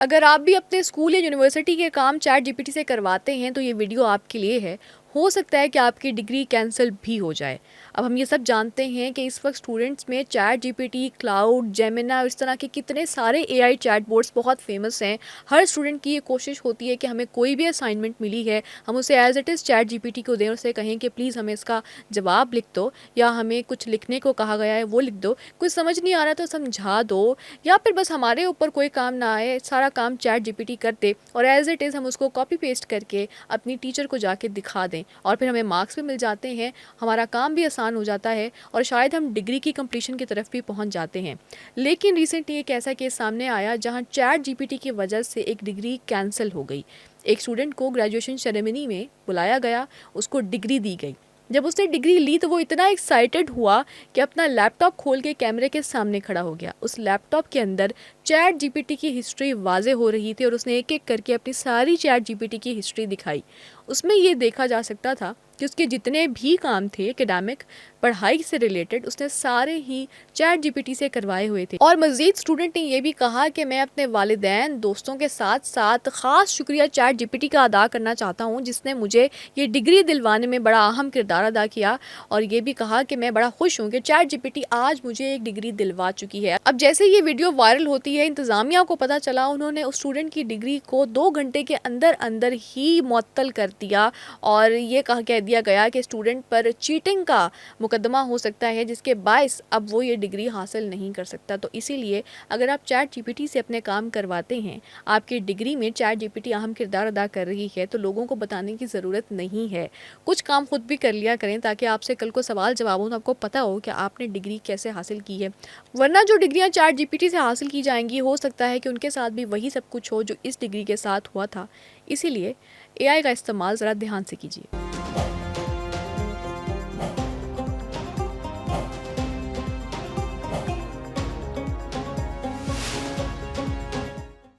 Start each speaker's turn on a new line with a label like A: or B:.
A: अगर आप भी अपने स्कूल या यूनिवर्सिटी के काम चैट जीपीटी से करवाते हैं तो ये वीडियो आपके लिए है। हो सकता है कि आपकी डिग्री कैंसिल भी हो जाए। अब हम ये सब जानते हैं कि इस वक्त स्टूडेंट्स में चैट जीपीटी, क्लाउड, जेमिना और इस तरह के कितने सारे एआई चैटबॉट्स बहुत फेमस हैं। हर स्टूडेंट की ये कोशिश होती है कि हमें कोई भी असाइनमेंट मिली है, हम उसे as it is ChatGPT को दें और उसे कहें कि प्लीज़ हमें इसका जवाब लिख दो, या हमें कुछ लिखने को कहा गया है वो लिख दो, कुछ समझ नहीं आ रहा तो समझा दो, या फिर बस हमारे ऊपर कोई काम ना आए, सारा काम चैट जीपीटी कर दे और एज़ इट इज़ हम उसको कॉपी पेस्ट करके अपनी टीचर को जाके दिखा दें और फिर हमें मार्क्स भी मिल जाते हैं, हमारा काम भी आसान हो जाता है और शायद हम डिग्री की कंप्लीशन की तरफ भी पहुंच जाते हैं। लेकिन रिसेंटली एक ऐसा केस सामने आया जहां चैट जीपीटी की वजह से एक डिग्री कैंसिल हो गई। एक स्टूडेंट को ग्रेजुएशन सेरेमनी में बुलाया गया, उसको डिग्री दी गई। जब उसने डिग्री ली तो वो इतना एक्साइटेड हुआ कि अपना लैपटॉप खोल के कैमरे के सामने खड़ा हो गया। उस लैपटॉप के अंदर चैट जीपीटी की हिस्ट्री वाज़े हो रही थी और उसने एक एक करके अपनी सारी चैट जीपीटी की हिस्ट्री दिखाई। उसमें ये देखा जा सकता था कि उसके जितने भी काम थे एकेडमिक, पढ़ाई से रिलेटेड, उसने सारे ही चैट जीपीटी से करवाए हुए थे। और मज़ीद स्टूडेंट ने ये भी कहा कि मैं अपने वालिदैन, दोस्तों के साथ साथ ख़ास शुक्रिया चैट जीपीटी का अदा करना चाहता हूँ जिसने मुझे ये डिग्री दिलवाने में बड़ा अहम किरदार अदा किया। और ये भी कहा कि मैं बड़ा खुश हूँ कि चैट जीपीटी आज मुझे एक डिग्री दिलवा चुकी है। अब जैसे ये वीडियो वायरल होती है, इंतज़ामिया को पता चला, उन्होंने उस स्टूडेंट की डिग्री को 2 घंटे के अंदर अंदर ही मुअत्तल कर दिया और ये कह दिया गया कि स्टूडेंट पर चीटिंग का मुकदमा हो सकता है, जिसके बायस अब वो ये डिग्री हासिल नहीं कर सकता। तो इसीलिए अगर आप चैट जीपीटी से अपने काम करवाते हैं, आपकी डिग्री में चैट जीपीटी अहम किरदार अदा कर रही है, तो लोगों को बताने की ज़रूरत नहीं है। कुछ काम खुद भी कर लिया करें ताकि आपसे कल को सवाल जवाब हो तो आपको पता हो कि आपने डिग्री कैसे हासिल की है। वरना जो डिग्रियां चैट जीपीटी से हासिल की जाएंगी, हो सकता है कि उनके साथ भी वही सब कुछ हो जो इस डिग्री के साथ हुआ था। इसीलिए एआई का इस्तेमाल ज़रा ध्यान से कीजिए।